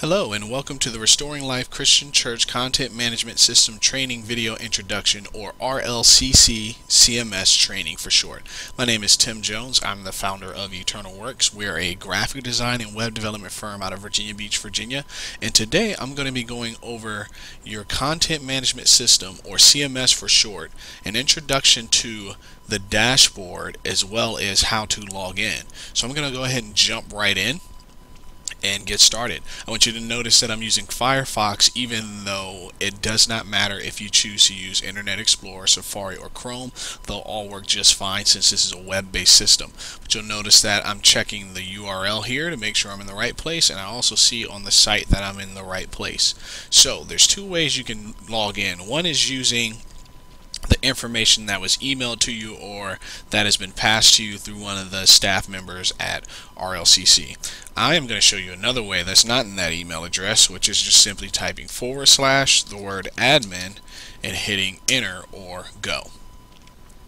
Hello and welcome to the Restoring Life Christian Church Content Management System Training Video Introduction, or RLCC CMS training for short. My name is Tim Jones. I'm the founder of Eternal Works. We're a graphic design and web development firm out of Virginia Beach, Virginia. And today I'm going to be going over your content management system, or CMS for short, an introduction to the dashboard as well as how to log in. So I'm going to go ahead and jump right in and get started. I want you to notice that I'm using Firefox, even though it does not matter if you choose to use Internet Explorer, Safari, or Chrome. They'll all work just fine since this is a web-based system. But you'll notice that I'm checking the URL here to make sure I'm in the right place, and I also see on the site that I'm in the right place. So there's two ways you can log in. One is using the information that was emailed to you or that has been passed to you through one of the staff members at RLCC. I am going to show you another way that's not in that email address, which is just simply typing / the word admin and hitting enter or go.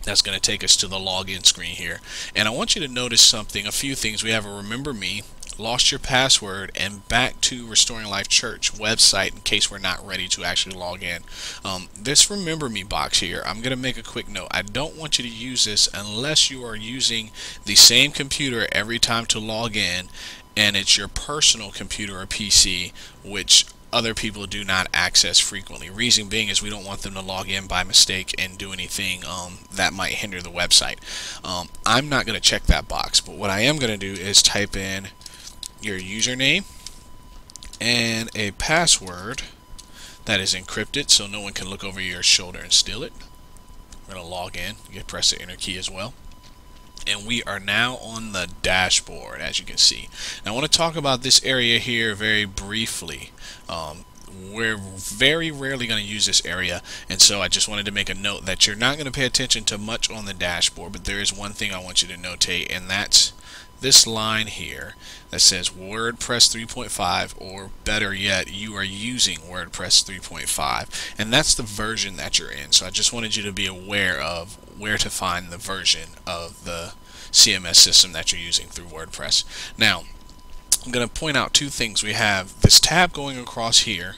That's going to take us to the login screen here. And I want you to notice something, a few things. We have a remember me, lost your password, and back to Restoring Life Church website in case we're not ready to actually log in. This remember me box here, I'm going to make a quick note. I don't want you to use this unless you are using the same computer every time to log in and it's your personal computer or PC, which other people do not access frequently. Reason being is we don't want them to log in by mistake and do anything that might hinder the website. I'm not going to check that box, but what I am going to do is type in your username and a password that is encrypted so no one can look over your shoulder and steal it. We're going to log in. You can press the enter key as well. And we are now on the dashboard, as you can see. Now I want to talk about this area here very briefly. We're very rarely going to use this area, and so I just wanted to make a note that you're not going to pay attention to much on the dashboard, but there is one thing I want you to notate, and that's this line here that says WordPress 3.5, or better yet, you are using WordPress 3.5, and that's the version that you're in. So I just wanted you to be aware of where to find the version of the CMS system that you're using through WordPress. Now, I'm going to point out two things. We have this tab going across here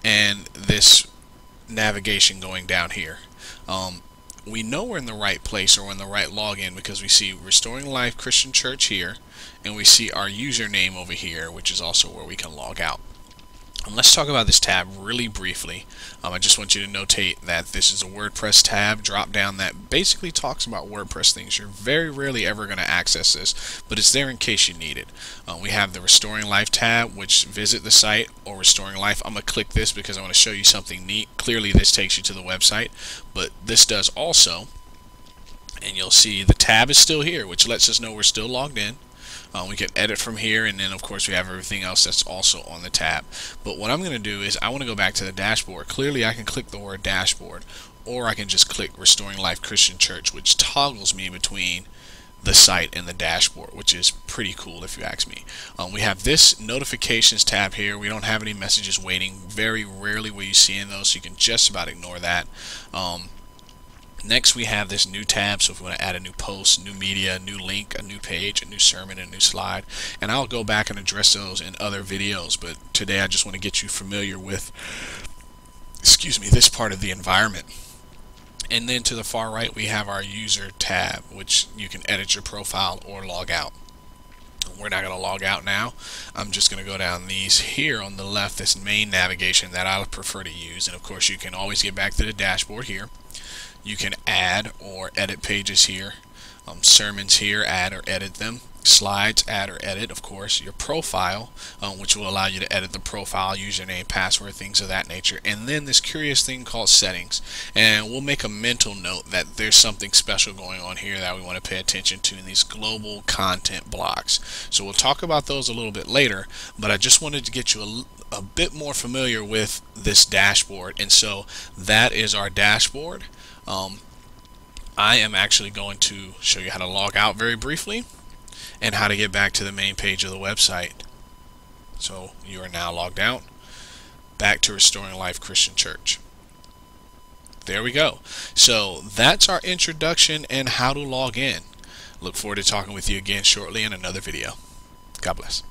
and this navigation going down here. We know we're in the right place or in the right login because we see Restoring Life Christian Church here, and we see our username over here, which is also where we can log out. And let's talk about this tab really briefly. I just want you to notate that this is a WordPress tab drop down that basically talks about WordPress things. You're very rarely ever going to access this, but it's there in case you need it. We have the Restoring Life tab, which visit the site or Restoring Life. I'm going to click this because I want to show you something neat. Clearly this takes you to the website, but this does also, and you'll see the tab is still here, which lets us know we're still logged in. We can edit from here, and then of course we have everything else that's also on the tab. But what I'm going to do is I want to go back to the dashboard. Clearly I can click the word dashboard, or I can just click Restoring Life Christian Church, which toggles me between the site and the dashboard, which is pretty cool if you ask me. We have this notifications tab here. We don't have any messages waiting. Very rarely will you see in those, so you can just about ignore that. Next we have this new tab, so if we want to add a new post, new media, new link, a new page, a new sermon, a new slide, and I'll go back and address those in other videos, but today I just want to get you familiar with, this part of the environment. And then to the far right we have our user tab, which you can edit your profile or log out. We're not going to log out now. I'm just going to go down these here on the left, this main navigation that I prefer to use, and of course you can always get back to the dashboard here. You can add or edit pages here, sermons here, add or edit them, slides, add or edit, of course, your profile, which will allow you to edit the profile, username, password, things of that nature, and then this curious thing called settings. And we'll make a mental note that there's something special going on here that we want to pay attention to in these global content blocks. So we'll talk about those a little bit later, but I just wanted to get you a bit more familiar with this dashboard, and so that is our dashboard. I am actually going to show you how to log out very briefly and how to get back to the main page of the website. So you are now logged out, back to Restoring Life Christian Church. There we go. So that's our introduction and how to log in. Look forward to talking with you again shortly in another video. God bless.